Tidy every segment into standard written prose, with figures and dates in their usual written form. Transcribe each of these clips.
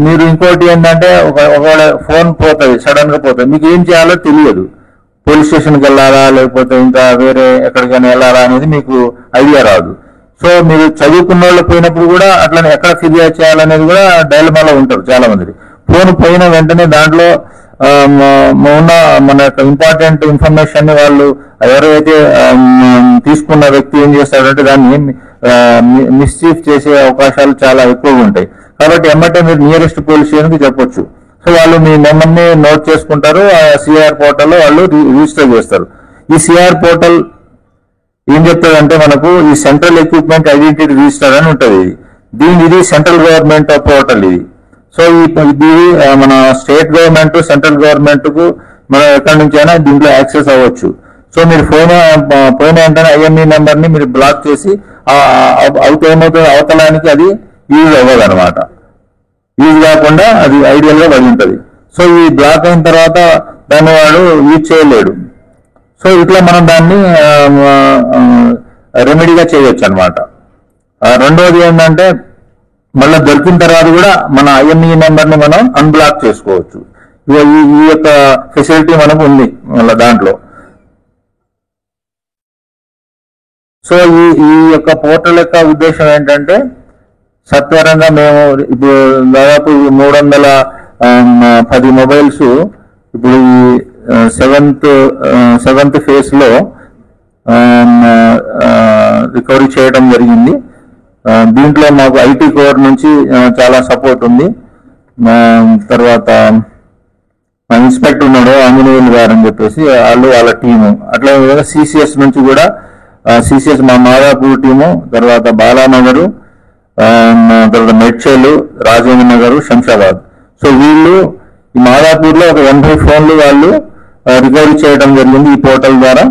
మీరు ఇంకోటి ఏంటంటే ఒకవేళ ఫోన్ పోతుంది, సడన్ గా పోతుంది, మీకు ఏం చేయాలో తెలియదు. పోలీస్ స్టేషన్కి వెళ్ళాలా లేకపోతే ఇంకా వేరే ఎక్కడికైనా వెళ్ళాలా అనేది మీకు ఐడియా రాదు. సో మీరు చదువుకున్న వాళ్ళు పోయినప్పుడు కూడా అట్లనే ఎక్కడ ఫిర్యాదు చేయాలనేది కూడా డైలమాలో ఉంటారు చాలా మంది. ఫోన్ పోయిన వెంటనే దాంట్లో ఉన్న మన యొక్క ఇంపార్టెంట్ ఇన్ఫర్మేషన్ ని వాళ్ళు ఎవరైతే తీసుకున్న వ్యక్తి ఏం చేస్తాడంటే దాన్ని మిస్చీఫ్ చేసే అవకాశాలు చాలా ఎక్కువగా ఉంటాయి. కాబట్టి ఎమ్మటే మీరు నియరెస్ట్ పోలీస్ స్టేషన్కి చెప్పొచ్చు. సో వాళ్ళు మీ నెంబర్ని నోట్ చేసుకుంటారు, ఆ సిఆర్ పోర్టల్లో వాళ్ళు రిజిస్టర్ చేస్తారు. ఈ సిఆర్ పోర్టల్ ఏం చెప్తాదంటే మనకు ఈ సెంట్రల్ ఎక్విప్మెంట్ ఐడెంటిటీ రిజిస్టర్ అని ఉంటుంది. ఇది సెంట్రల్ గవర్నమెంట్ పోర్టల్ ఇది. సో ఇది మన స్టేట్ గవర్నమెంట్ సెంట్రల్ గవర్నమెంట్ కు మనం ఎక్కడి నుంచి అయినా దీంట్లో యాక్సెస్ అవ్వచ్చు. సో మీరు పోయిన వెంటనే ఐఎంఈ నెంబర్ ని మీరు బ్లాక్ చేసి ఏమవుతుంది అవతలానికి అది యూజ్ అవ్వదు అనమాట. యూజ్ కాకుండా అది ఐడియల్ గా పడి ఉంటుంది. సో ఈ బ్లాక్ అయిన తర్వాత దాన్ని వాడు యూజ్ చేయలేడు. సో ఇట్లా మనం దాన్ని రెమెడీగా చేయొచ్చు అనమాట. రెండవది ఏంటంటే మళ్ళీ దొరికిన తర్వాత కూడా మన ఐఎంఈ నెంబర్ ని మనం అన్బ్లాక్ చేసుకోవచ్చు. ఈ యొక్క ఫెసిలిటీ మనకు ఉంది మళ్ళీ దాంట్లో. సో ఈ యొక్క పోర్టల్ యొక్క ఉద్దేశం ఏంటంటే సత్వరంగా మేము ఇప్పుడు దాదాపు 310 మొబైల్స్ ఇప్పుడు ఈ సెవెంత్ ఫేజ్ లో రికవరీ చేయడం జరిగింది. దీంట్లో మాకు ఐటీ కోర్ నుంచి చాలా సపోర్ట్ ఉంది. తర్వాత ఇన్స్పెక్టర్ ఉన్నాడు ఆంజనేయులు గారు అని చెప్పేసి వాళ్ళ టీము. అట్లా విధంగా సిసిఎస్ నుంచి కూడా సిసిఎస్ మా మాదాపూర్ టీము, తర్వాత బాలానగరు, తర్వాత మెడ్చల్, రాజేంద్ర నగర్, శంషాబాద్. సో వీళ్ళు ఈ మాదాపూర్ లో ఒక 80 ఫోన్లు వాళ్ళు రికవరీ చేయడం జరిగింది ఈ పోర్టల్ ద్వారా.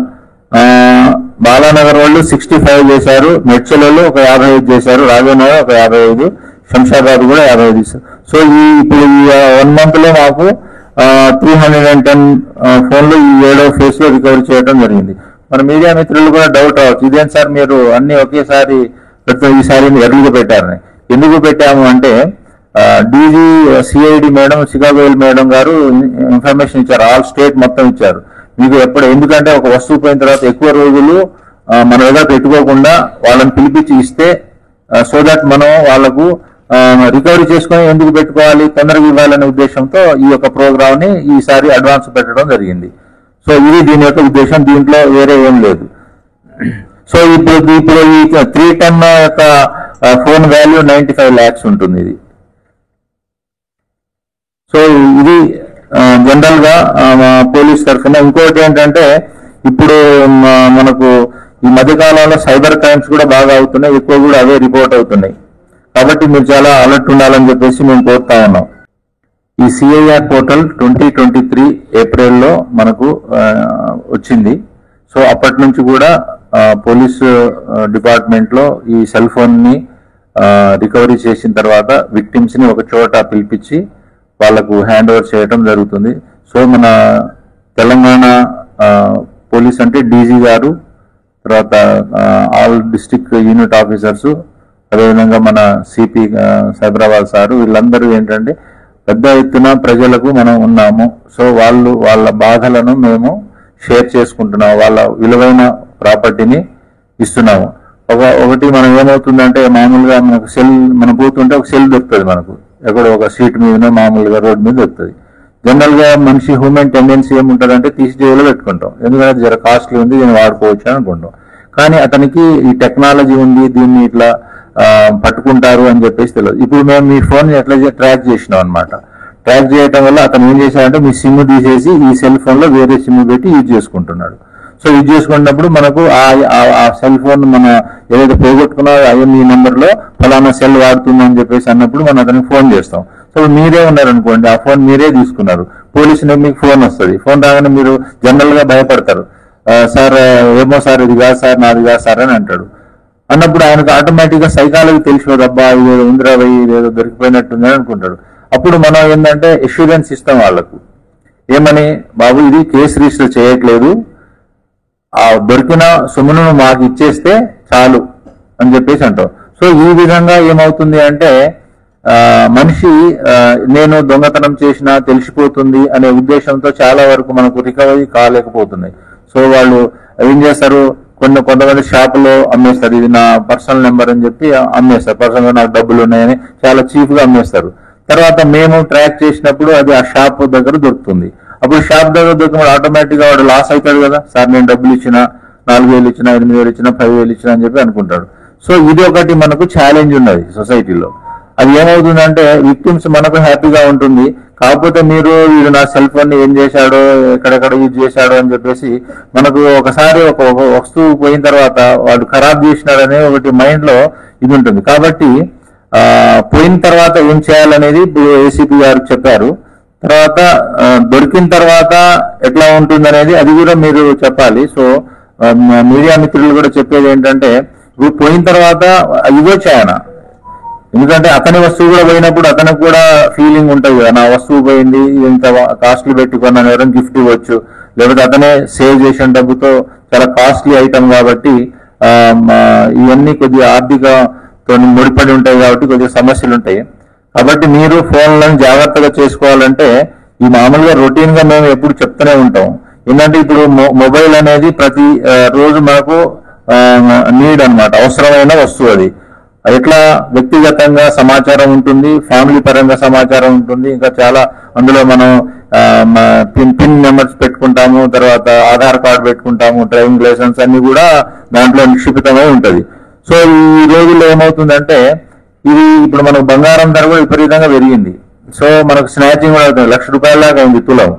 బాలానగర్ వాళ్ళు 65 చేశారు, మెడ్చల్ వాళ్ళు ఒక 55 చేశారు, రాజేంద్ర నగర్ ఒక 55, శంషాబాద్ కూడా 55 చేశారు. సో ఇప్పుడు ఈ 1 month లో మాకు 310 ఫోన్లు ఈ 7వ ఫేజ్ లో రికవరీ చేయడం జరిగింది. మన మీడియా మిత్రులు కూడా డౌట్ అవ్వచ్చు, ఇదేం సార్ మీరు అన్ని ఒకేసారి ఈసారి ఎర్లీగా పెట్టారని. ఎందుకు పెట్టాము అంటే డీజీ సిఐడి మేడం సికాగోల్ మేడం గారు ఇన్ఫర్మేషన్ ఇచ్చారు, ఆల్ స్టేట్ మొత్తం ఇచ్చారు మీకు. ఎందుకంటే ఒక వస్తువు పోయిన తర్వాత ఎక్కువ రోజులు మన దగ్గర పెట్టుకోకుండా వాళ్ళని పిలిపించి ఇస్తే సో దట్ మనం వాళ్ళకు రికవరీ చేసుకుని ఎందుకు పెట్టుకోవాలి, తొందరగా ఇవ్వాలనే ఉద్దేశంతో ఈ యొక్క ప్రోగ్రామ్ ని ఈసారి అడ్వాన్స్ పెట్టడం జరిగింది. సో ఇది దీని యొక్క ఉద్దేశం, దీంట్లో వేరే ఏం లేదు. సో ఇప్పుడు ఈ 310 యొక్క ఫోన్ వాల్యూ 95 lakhs ఉంటుంది ఇది. సో ఇది జనరల్ గా పోలీస్ తరఫున. ఇంకోటి ఏంటంటే ఇప్పుడు మనకు ఈ మధ్యకాలంలో సైబర్ క్రైమ్స్ కూడా బాగా అవుతున్నాయి, ఎక్కువ కూడా అవే రిపోర్ట్ అవుతున్నాయి. కాబట్టి మీరు చాలా అలర్ట్ ఉండాలని చెప్పేసి మేము కోరుతా ఉన్నాం. ఈ సిఐఆర్ పోర్టల్ 2023 ఏప్రిల్లో మనకు వచ్చింది. సో అప్పటి నుంచి కూడా పోలీస్ డిపార్ట్మెంట్ లో ఈ సెల్ ఫోన్ ని రికవరీ చేసిన తర్వాత విక్టిమ్స్ ని ఒక చోట పిలిపించి వాళ్లకు హ్యాండ్ ఓవర్ చేయడం జరుగుతుంది. సో మన తెలంగాణ పోలీస్ అంటే డీజీ గారు, తర్వాత ఆల్ డిస్ట్రిక్ట్ యూనిట్ ఆఫీసర్స్, అదేవిధంగా మన సిపి సైబరాబాద్ సారు, వీళ్ళందరూ ఏంటంటే పెద్ద ఎత్తున ప్రజలకు మనం ఉన్నాము. సో వాళ్ళ బాధలను మేము షేర్ చేసుకుంటున్నాము, వాళ్ళ విలువైన ప్రాపర్టీని ఇస్తున్నాము. ఒకటి మనం ఏమవుతుందంటే మామూలుగా మనకు సెల్ మనం పోతుంటే ఒక సెల్ దొరుకుతుంది మనకు, ఎక్కడో ఒక సీట్ మీదనే మామూలుగా రోడ్ మీద దొరుకుతుంది. జనరల్ గా మనిషి హ్యూమన్ టెండెన్సీ ఏముంటుందంటే తీసి జేబులో పెట్టుకుంటాం, ఎందుకంటే జర కాస్ట్లీ ఉంది దీన్ని వాడుకోవచ్చు అని అనుకుంటాం. కానీ అతనికి ఈ టెక్నాలజీ ఉంది, దీన్ని ఇట్లా పట్టుకుంటారు అని చెప్పేసి తెలియదు. ఇప్పుడు మేము మీ ఫోన్ ఎట్లా ట్రాక్ చేసినాం అనమాట. ట్రాక్ చేయడం వల్ల అతను ఏం చేశాడంటే మీ సిమ్ తీసేసి ఈ సెల్ ఫోన్ లో వేరే సిమ్ పెట్టి యూజ్ చేసుకుంటున్నాడు. సో యూజ్ చేసుకున్నప్పుడు మనకు ఆ సెల్ ఫోన్ మన ఏదైతే పోగొట్టుకున్నా ఐఎంఈ నెంబర్ లో ఫలానా సెల్ వాడుతుందని చెప్పేసి అన్నప్పుడు మనం అతనికి ఫోన్ చేస్తాం. సో మీరే ఉన్నారనుకోండి, ఆ ఫోన్ మీరే తీసుకున్నారు, పోలీసు మీకు ఫోన్ వస్తుంది. ఫోన్ రాగానే మీరు జనరల్ గా భయపడతారు, సార్ ఏమో సార్ ఇది కాదు సార్, నాది కాదు సార్ అని అంటాడు. అన్నప్పుడు ఆయనకు ఆటోమేటిక్ గా సైకాలజీ తెలిసిపోదు, అబ్బా ఇదేదో ఉందిరా పోయి ఇదేదో దొరికిపోయినట్టుందని అనుకుంటాడు. అప్పుడు మనం ఏంటంటే ఎష్యూరెన్స్ ఇస్తాం వాళ్ళకు, ఏమని, బాబు ఇది కేసు రిజిస్టర్ చేయట్లేదు, ఆ దొరికిన సొమ్మును మాకు ఇచ్చేస్తే చాలు అని చెప్పేసి అంటాం. సో ఈ విధంగా ఏమవుతుంది అంటే మనిషి నేను దొంగతనం చేసినా తెలిసిపోతుంది అనే ఉద్దేశంతో చాలా వరకు మనకు రికవరీ కాలేకపోతున్నాయి. సో వాళ్ళు ఏం చేస్తారు, కొంతమంది షాపులో అమ్మేస్తారు, ఇది నా పర్సనల్ నెంబర్ అని చెప్పి అమ్మేస్తారు, పర్సనల్ నాకు డబ్బులు ఉన్నాయని చాలా చీప్ గా అమ్మేస్తారు. తర్వాత మేము ట్రాక్ చేసినప్పుడు అది ఆ షాప్ దగ్గర దొరుకుతుంది. అప్పుడు షాప్ దగ్గర దొరికినప్పుడు ఆటోమేటిక్ గా వాడు లాస్ అవుతాడు కదా, సార్ నేను డబ్బులు ఇచ్చిన 4,000 ఇచ్చినా 8,000 ఇచ్చినా 5,000 ఇచ్చినా అని చెప్పి అనుకుంటాడు. సో ఇది ఒకటి మనకు ఛాలెంజ్ ఉన్నది సొసైటీలో. అది ఏమవుతుందంటే విక్టిమ్స్ మనకు హ్యాపీగా ఉంటుంది, కాకపోతే వీడు నా సెల్ ఫోన్ ఏం చేశాడో ఎక్కడెక్కడ యూజ్ చేశాడో అని చెప్పేసి మనకు ఒకసారి ఒక వస్తువు పోయిన తర్వాత వాడు ఖరాబ్ చేసినాడనే ఒకటి మైండ్ లో ఇది ఉంటుంది. కాబట్టి పోయిన తర్వాత ఏం చేయాలనేది ఇప్పుడు ఏసీపీ గారు చెప్పారు. తర్వాత దొరికిన తర్వాత ఎట్లా ఉంటుంది అనేది అది కూడా మీరు చెప్పాలి. సో మీడియా మిత్రులు కూడా చెప్పేది ఏంటంటే, ఇప్పుడు పోయిన తర్వాత ఇవ్వచ్చు ఆయన, ఎందుకంటే అతని వస్తువు కూడా పోయినప్పుడు అతనికి కూడా ఫీలింగ్ ఉంటుంది కదా, నా వస్తువు పోయింది, ఇంత కాస్ట్లీ పెట్టుకున్నాను, ఎవరైనా గిఫ్ట్ ఇవ్వచ్చు, లేకపోతే అతనే సేవ్ చేసిన డబ్బుతో చాలా కాస్ట్లీ ఐటమ్ కాబట్టి ఇవన్నీ కొద్దిగా ఆర్థికతో ముడిపడి ఉంటాయి కాబట్టి కొద్దిగా సమస్యలు ఉంటాయి. కాబట్టి మీరు ఫోన్లను జాగ్రత్తగా చేసుకోవాలంటే ఈ మామూలుగా రొటీన్ గా మేము ఎప్పుడు చెప్తూనే ఉంటాం. ఏంటంటే ఇప్పుడు మొబైల్ అనేది ప్రతి రోజు మనకు నీడ్ అన్నమాట, అవసరమైన వస్తువు. అది ఎట్లా వ్యక్తిగతంగా సమాచారం ఉంటుంది, ఫ్యామిలీ పరంగా సమాచారం ఉంటుంది, ఇంకా చాలా అందులో మనం పిన్ నెంబర్స్ పెట్టుకుంటాము, తర్వాత ఆధార్ కార్డు పెట్టుకుంటాము, డ్రైవింగ్ లైసెన్స్ అన్ని కూడా దాంట్లో నిక్షిప్తమై ఉంటది. సో ఈ రోజుల్లో ఏమవుతుందంటే ఇది ఇప్పుడు మనకు బంగారం ధర కూడా విపరీతంగా పెరిగింది. సో మనకు స్నాచింగ్ కూడా అవుతుంది, ₹1,00,000 దాకా అయింది తులం.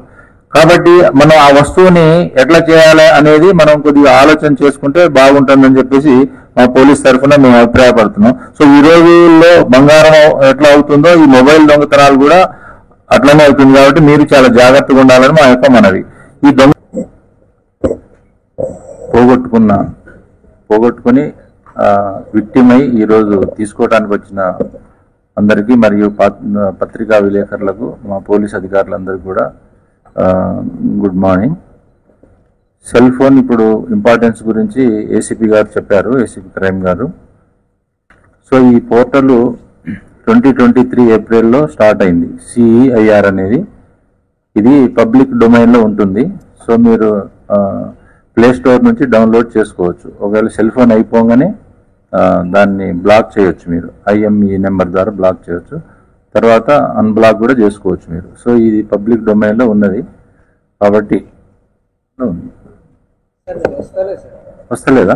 కాబట్టి మనం ఆ వస్తువుని ఎట్లా చేయాలి అనేది మనం కొద్దిగా ఆలోచన చేసుకుంటే బాగుంటుందని చెప్పేసి మా పోలీస్ తరఫున మేము అభిప్రాయపడుతున్నాం. సో ఈ రోజుల్లో బంగారం ఎట్లా అవుతుందో ఈ మొబైల్ దొంగతనాలు కూడా అట్లనే అవుతుంది. కాబట్టి మీరు చాలా జాగ్రత్తగా ఉండాలని మా యొక్క మనవి. ఈ దొంగ పోగొట్టుకుని విక్టిమ్ అయి ఈరోజు తీసుకోవడానికి వచ్చిన అందరికీ మరియు పత్రికా విలేకరులకు మా పోలీస్ అధికారులందరికీ కూడా గుడ్ మార్నింగ్. సెల్ ఫోన్ ఇప్పుడు ఇంపార్టెన్స్ గురించి ఏసీపీ గారు చెప్పారు, ఏసీపీ క్రైమ్ గారు. సో ఈ పోర్టల్ 2023 ఏప్రిల్లో స్టార్ట్ అయింది, CEIR అనేది. ఇది పబ్లిక్ డొమైన్ లో ఉంటుంది. సో మీరు ప్లే స్టోర్ నుంచి డౌన్లోడ్ చేసుకోవచ్చు. ఒకవేళ సెల్ ఫోన్ అయిపోగానే దాన్ని బ్లాక్ చేయొచ్చు, మీరు IME నెంబర్ ద్వారా బ్లాక్ చేయొచ్చు, తర్వాత అన్బ్లాక్ కూడా చేసుకోవచ్చు మీరు. సో ఇది పబ్లిక్ డొమైన్ లో ఉన్నది కాబట్టి వస్తలేదా?